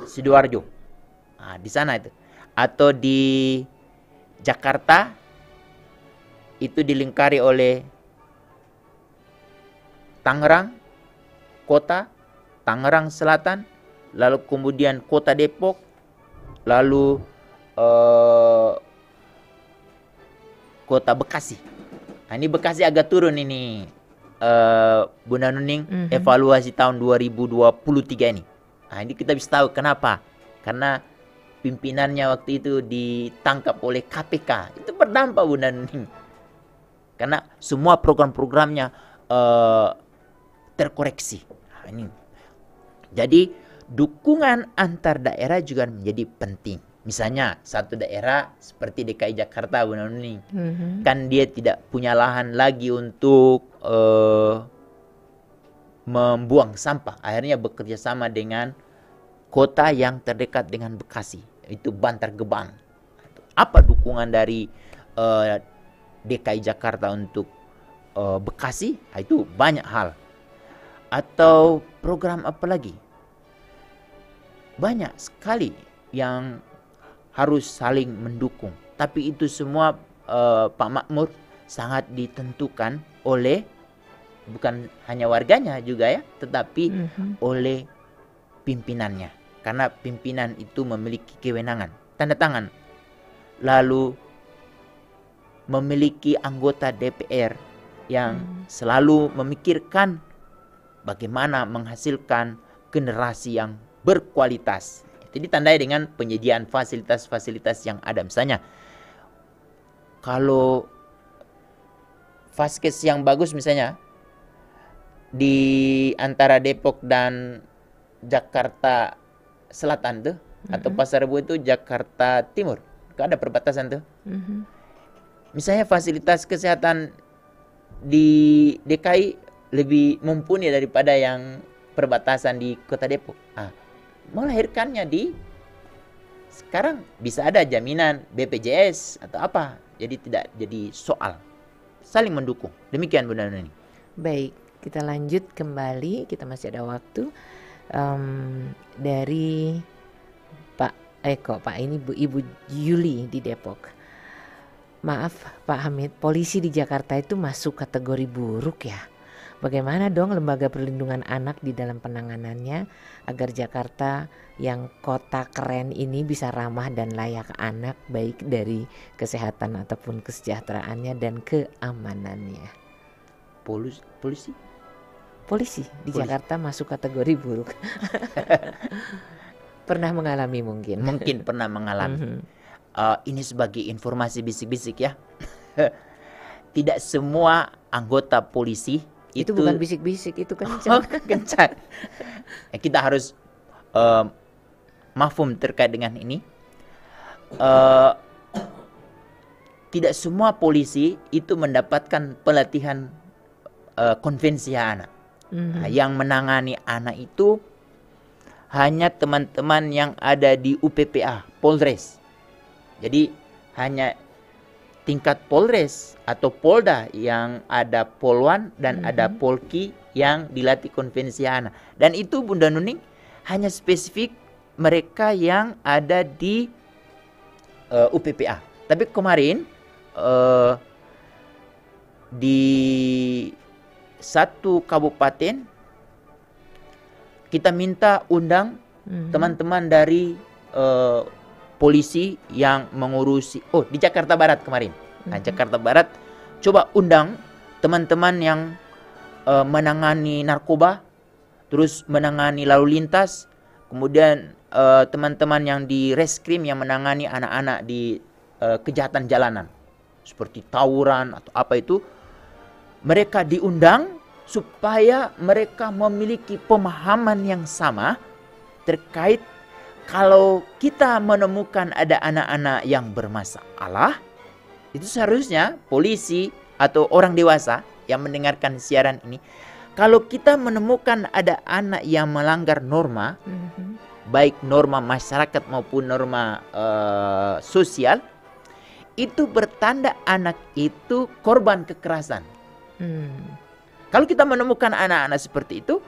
Sidoarjo. Nah, di sana itu. Atau di Jakarta itu dilingkari oleh Tangerang Kota, Tangerang Selatan, lalu kemudian Kota Depok, lalu Kota Bekasi. Nah, ini Bekasi agak turun ini Bunda Nuning, evaluasi tahun 2023 ini. Nah, ini kita bisa tahu kenapa. Karena pimpinannya waktu itu ditangkap oleh KPK. Itu berdampak Bunda Nuning. Karena semua program-programnya terkoreksi. Nah, ini. Jadi dukungan antar daerah juga menjadi penting. Misalnya satu daerah seperti DKI Jakarta Bunda Nuning, kan dia tidak punya lahan lagi untuk membuang sampah. Akhirnya bekerja sama dengan kota yang terdekat dengan Bekasi, itu Bantar Gebang. Apa dukungan dari DKI Jakarta untuk Bekasi? Itu banyak hal. Atau program apa lagi? Banyak sekali yang harus saling mendukung. Tapi itu semua Pak Makmur sangat ditentukan oleh bukan hanya warganya juga ya, tetapi oleh pimpinannya. Karena pimpinan itu memiliki kewenangan, tanda tangan. Lalu memiliki anggota DPR yang selalu memikirkan bagaimana menghasilkan generasi yang berkualitas. Itu ditandai dengan penyediaan fasilitas-fasilitas yang ada. Misalnya, kalau vaskes yang bagus misalnya di antara Depok dan Jakarta Selatan tuh, atau Pasar Rebo itu Jakarta Timur, kan ada perbatasan tuh. Misalnya fasilitas kesehatan di DKI lebih mumpuni daripada yang perbatasan di Kota Depok. Melahirkannya di sekarang bisa ada jaminan BPJS atau apa, jadi tidak jadi soal, saling mendukung. Demikian Bunda Nuni. Baik, kita lanjut kembali, kita masih ada waktu. Dari Pak Eko, Pak ini Ibu Yuli di Depok. Maaf Pak Hamid, polisi di Jakarta itu masuk kategori buruk ya. Bagaimana dong lembaga perlindungan anak di dalam penanganannya agar Jakarta yang kota keren ini bisa ramah dan layak anak, baik dari kesehatan ataupun kesejahteraannya dan keamanannya. Polisi di Jakarta masuk kategori buruk. Pernah mengalami mungkin? Mungkin pernah mengalami. Ini sebagai informasi bisik-bisik ya. Tidak semua anggota polisi itu bukan bisik-bisik, itu kencang. Kencang. Kita harus mafhum terkait dengan ini. Tidak semua polisi itu mendapatkan pelatihan konvensi anak. Yang menangani anak itu hanya teman-teman yang ada di UPPA, Polres. Jadi hanya tingkat Polres atau Polda yang ada Polwan dan ada Polki yang dilatih konvensi anak. Dan itu Bunda Nuning hanya spesifik mereka yang ada di UPPA. Tapi kemarin di satu kabupaten kita minta undang teman-teman dari polisi yang mengurusi, di Jakarta Barat kemarin. Nah, Jakarta Barat coba undang teman-teman yang menangani narkoba, terus menangani lalu lintas, kemudian teman-teman yang di reskrim yang menangani anak-anak di kejahatan jalanan seperti tawuran atau apa itu. Mereka diundang supaya mereka memiliki pemahaman yang sama terkait kalau kita menemukan ada anak-anak yang bermasalah, itu seharusnya polisi atau orang dewasa yang mendengarkan siaran ini, kalau kita menemukan ada anak yang melanggar norma, baik norma masyarakat maupun norma sosial, itu bertanda anak itu korban kekerasan. Kalau kita menemukan anak-anak seperti itu,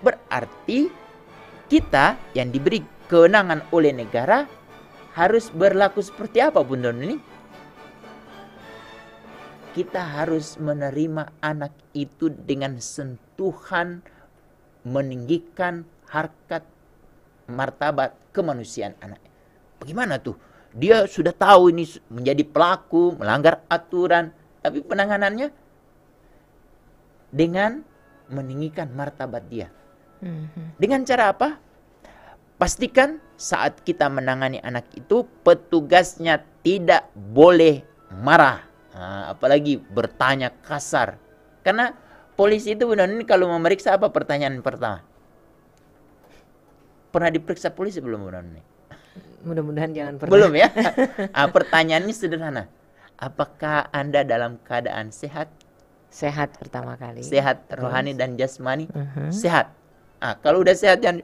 berarti kita yang diberi kewenangan oleh negara harus berlaku seperti apa Bunda Nuni? Kita harus menerima anak itu dengan sentuhan meninggikan harkat martabat kemanusiaan anak. Bagaimana tuh? Dia sudah tahu ini menjadi pelaku, melanggar aturan, tapi penanganannya dengan meninggikan martabat dia. Dengan cara apa? Pastikan saat kita menangani anak itu petugasnya tidak boleh marah, apalagi bertanya kasar. Karena polisi itu benar ini kalau memeriksa apa pertanyaan pertama? Pernah diperiksa polisi belum benar ini? Mudah-mudahan jangan pernah. Belum ya? Pertanyaannya sederhana. Apakah Anda dalam keadaan sehat? Sehat pertama kali. Sehat rohani dan jasmani. Sehat. Kalau udah sehat dan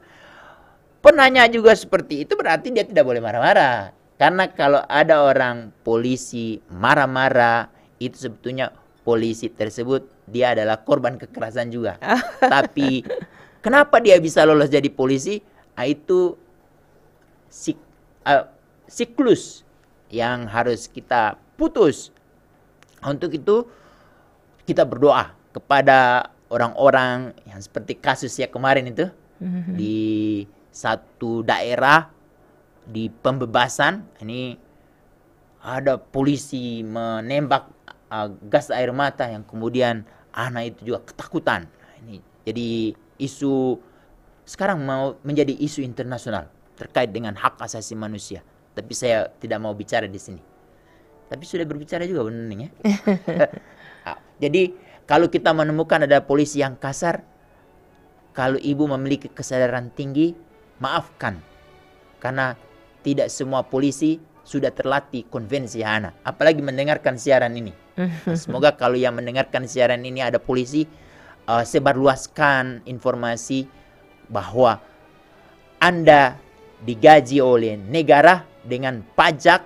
penanya juga seperti itu berarti dia tidak boleh marah-marah. Karena kalau ada orang polisi marah-marah, itu sebetulnya polisi tersebut dia adalah korban kekerasan juga. Tapi kenapa dia bisa lolos jadi polisi? Itu siklus yang harus kita putus. Untuk itu kita berdoa kepada orang-orang yang seperti kasusnya kemarin itu di satu daerah di pembebasan. Ini ada polisi menembak gas air mata yang kemudian anak itu juga ketakutan. Ini jadi isu sekarang mau menjadi isu internasional terkait dengan hak asasi manusia. Tapi saya tidak mau bicara di sini. Tapi sudah berbicara juga benar ya. Jadi kalau kita menemukan ada polisi yang kasar, kalau ibu memiliki kesadaran tinggi, maafkan. Karena tidak semua polisi sudah terlatih konvensi anak. Apalagi mendengarkan siaran ini. Semoga kalau yang mendengarkan siaran ini ada polisi, sebarluaskan informasi bahwa Anda digaji oleh negara dengan pajak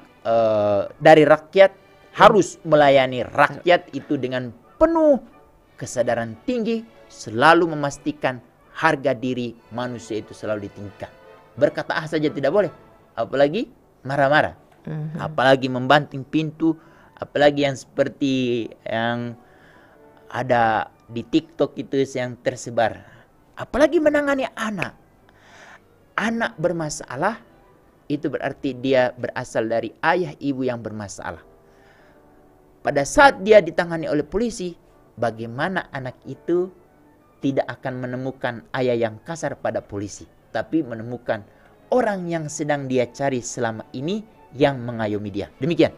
dari rakyat, harus melayani rakyat itu dengan penuh kesadaran tinggi, selalu memastikan harga diri manusia itu selalu ditingkatkan. Berkata saja tidak boleh, apalagi marah-marah, apalagi membanting pintu, apalagi yang seperti yang ada di TikTok itu yang tersebar, apalagi menangani anak. Anak bermasalah itu berarti dia berasal dari ayah ibu yang bermasalah. Pada saat dia ditangani oleh polisi, bagaimana anak itu tidak akan menemukan ayah yang kasar pada polisi, tapi menemukan orang yang sedang dia cari selama ini yang mengayomi dia. Demikian.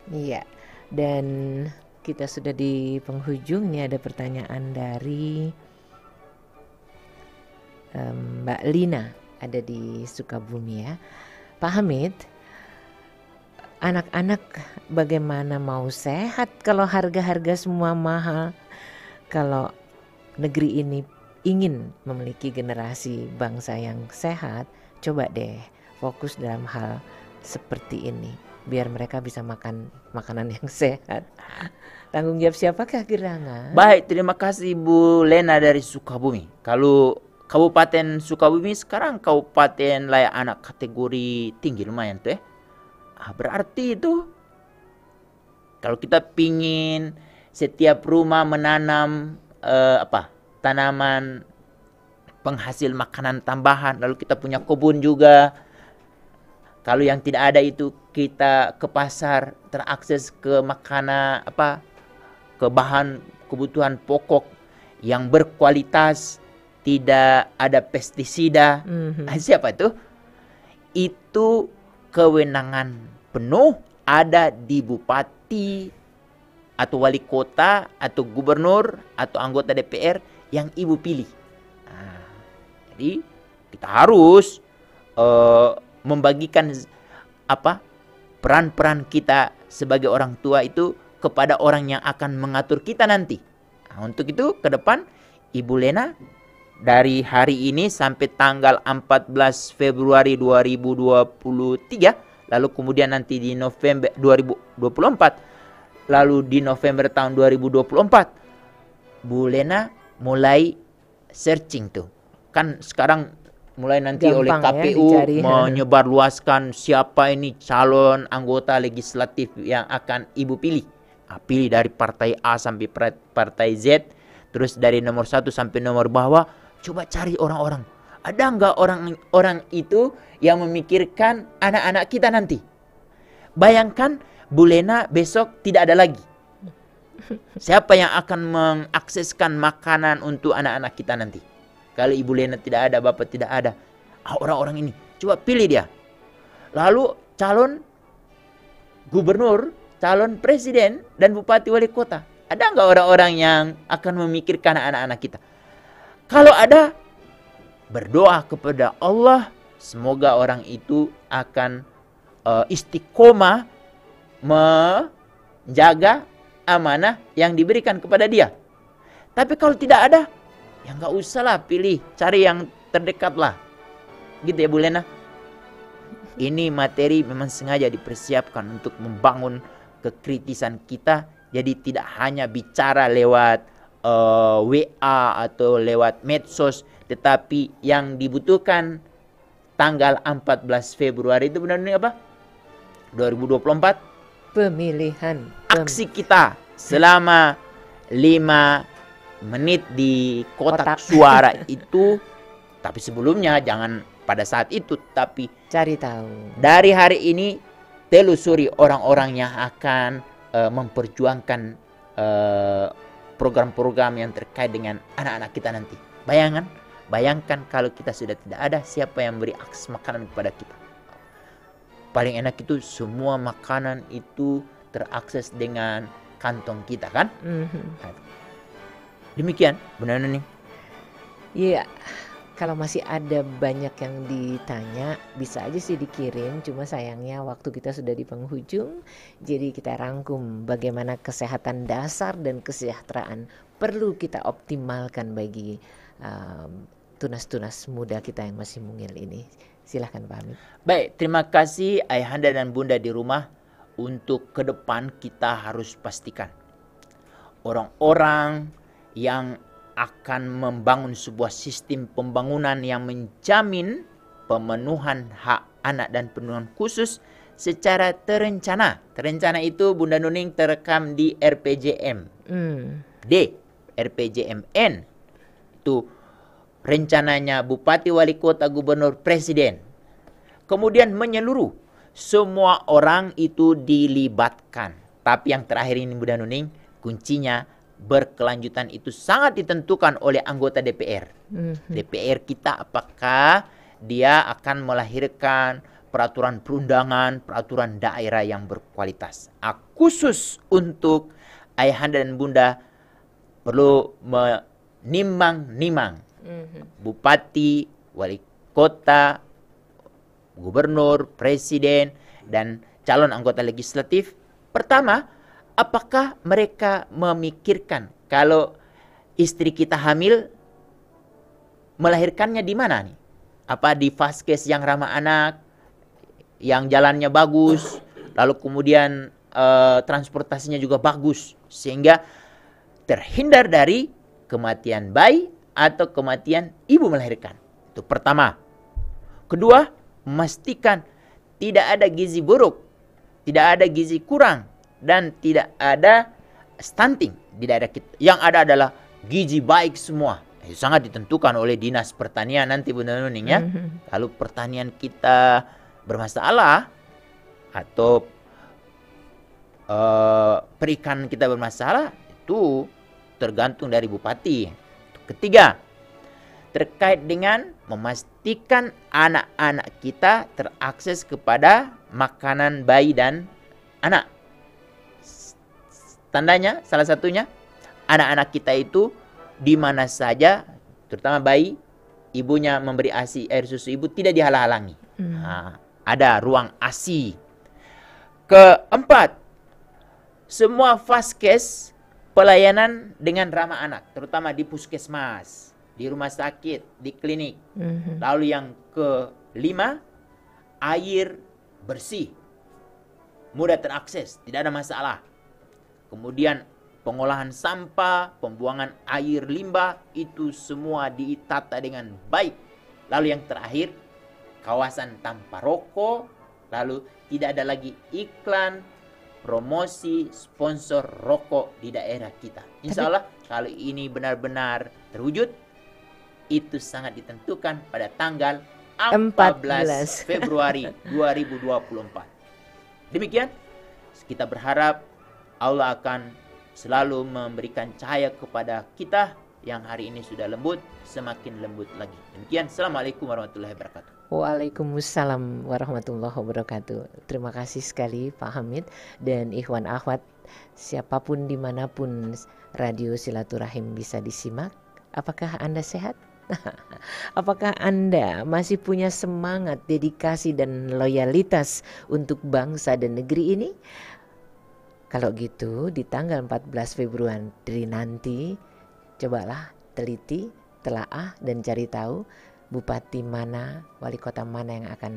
Iya, dan kita sudah di penghujungnya. Ada pertanyaan dari Mbak Lina, ada di Sukabumi ya. Pak Hamid, anak-anak bagaimana mau sehat kalau harga-harga semua mahal? Kalau negeri ini ingin memiliki generasi bangsa yang sehat, coba deh fokus dalam hal seperti ini, biar mereka bisa makan makanan yang sehat. Tanggung jawab siapakah Girangan? Baik, terima kasih Bu Lena dari Sukabumi. Kalau Kabupaten Sukabumi sekarang kabupaten layak anak kategori tinggi, lumayan tuh ya. Berarti itu kalau kita pingin setiap rumah menanam tanaman penghasil makanan tambahan, lalu kita punya kebun juga. Kalau yang tidak ada itu kita ke pasar, terakses ke makanan ke bahan kebutuhan pokok yang berkualitas, tidak ada pestisida. Siapa itu? Itu kewenangan penuh ada di bupati atau wali kota atau gubernur atau anggota DPR yang ibu pilih. Jadi kita harus membagikan peran-peran kita sebagai orang tua itu kepada orang yang akan mengatur kita nanti. Untuk itu ke depan Ibu Lena dari hari ini sampai tanggal 14 Februari 2023, lalu kemudian nanti di November 2024, lalu di November tahun 2024, Bu Lena mulai searching tuh. Kan sekarang mulai nanti oleh KPU menyebarluaskan siapa ini calon anggota legislatif yang akan ibu pilih. Pilih dari partai A sampai partai Z, terus dari nomor 1 sampai nomor bawah. Coba cari orang-orang. Ada nggak orang-orang itu yang memikirkan anak-anak kita nanti? Bayangkan Bu Lena besok tidak ada lagi. Siapa yang akan mengakseskan makanan untuk anak-anak kita nanti? Kalau Ibu Lena tidak ada, Bapak tidak ada, orang-orang ini coba pilih dia. Lalu calon gubernur, calon presiden, dan bupati wali kota. Ada nggak orang-orang yang akan memikirkan anak-anak kita? Kalau ada, berdoa kepada Allah, semoga orang itu akan istiqomah menjaga amanah yang diberikan kepada dia. Tapi kalau tidak ada, ya nggak usah lah pilih, cari yang terdekat lah. Gitu ya Bu Lena. Ini materi memang sengaja dipersiapkan untuk membangun kekritisan kita. Jadi tidak hanya bicara lewat WA atau lewat medsos, tetapi yang dibutuhkan tanggal 14 Februari itu benar-benar apa? 2024 pemilihan. Aksi kita selama 5 menit di kotak suara itu. Tapi sebelumnya jangan pada saat itu, tapi cari tahu. Dari hari ini telusuri orang-orang yang akan memperjuangkan program-program yang terkait dengan anak-anak kita nanti. Bayangkan kalau kita sudah tidak ada, siapa yang beri akses makanan kepada kita? Paling enak itu semua makanan itu terakses dengan kantong kita kan. Mhm. Demikian Bunda Nuning. Iya, kalau masih ada banyak yang ditanya, bisa aja sih dikirim. Cuma sayangnya waktu kita sudah di penghujung. Jadi kita rangkum bagaimana kesehatan dasar dan kesejahteraan perlu kita optimalkan bagi tunas-tunas muda kita yang masih mungil ini. Silahkan Pak Hamid. Baik, terima kasih Ayahanda dan Bunda di rumah. Untuk ke depan kita harus pastikan orang-orang yang akan membangun sebuah sistem pembangunan yang menjamin pemenuhan hak anak dan perlindungan khusus secara terencana. Terencana itu Bunda Nuning terekam di RPJM. D, RPJMN. Itu rencananya Bupati, Wali Kota, Gubernur, Presiden. Kemudian menyeluruh. Semua orang itu dilibatkan. Tapi yang terakhir ini Bunda Nuning, kuncinya berkelanjutan itu sangat ditentukan oleh anggota DPR. DPR kita apakah dia akan melahirkan peraturan perundangan, peraturan daerah yang berkualitas. Khusus untuk Ayahanda dan Bunda perlu menimang-nimang Bupati, Wali Kota, Gubernur, Presiden, dan calon anggota legislatif. Pertama, apakah mereka memikirkan kalau istri kita hamil, melahirkannya di mana nih? Apa di vaskes yang ramah anak, yang jalannya bagus, lalu kemudian transportasinya juga bagus, sehingga terhindar dari kematian bayi atau kematian ibu melahirkan. Itu pertama. Kedua, memastikan tidak ada gizi buruk, tidak ada gizi kurang, dan tidak ada stunting di daerah kita. Yang ada adalah gizi baik semua. Sangat ditentukan oleh Dinas Pertanian nanti Bunda Nuning ya. Kalau pertanian kita bermasalah atau perikanan kita bermasalah, itu tergantung dari bupati. Ketiga, terkait dengan memastikan anak-anak kita terakses kepada makanan bayi dan anak. Tandanya salah satunya anak-anak kita itu di mana saja, terutama bayi, ibunya memberi ASI, air susu ibu tidak dihalang-halangi. Ada ruang ASI. Keempat, semua vaskes pelayanan dengan ramah anak, terutama di puskesmas, di rumah sakit, di klinik. Lalu yang kelima, air bersih, mudah terakses, tidak ada masalah. Kemudian pengolahan sampah, pembuangan air limbah, itu semua ditata dengan baik. Lalu yang terakhir, kawasan tanpa rokok, lalu tidak ada lagi iklan, promosi, sponsor rokok di daerah kita. Insya Allah kalau ini benar-benar terwujud, itu sangat ditentukan pada tanggal 14 Februari 2024. Demikian, kita berharap Allah akan selalu memberikan cahaya kepada kita yang hari ini sudah lembut, semakin lembut lagi. Demikian, Assalamualaikum warahmatullahi wabarakatuh. Waalaikumsalam warahmatullahi wabarakatuh. Terima kasih sekali Pak Hamid dan Ikhwan Akhwat, siapapun dimanapun Radio Silaturahim bisa disimak. Apakah Anda sehat? Apakah Anda masih punya semangat, dedikasi dan loyalitas untuk bangsa dan negeri ini? Kalau gitu di tanggal 14 Februari nanti, cobalah teliti, telaah dan cari tahu bupati mana, wali kota mana yang akan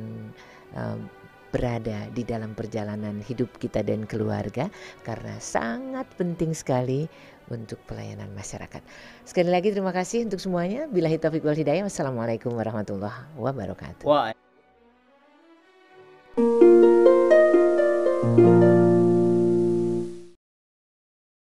berada di dalam perjalanan hidup kita dan keluarga, karena sangat penting sekali untuk pelayanan masyarakat. Sekali lagi terima kasih untuk semuanya. Billahi taufiq wal hidayah. Wassalamualaikum warahmatullahi wabarakatuh.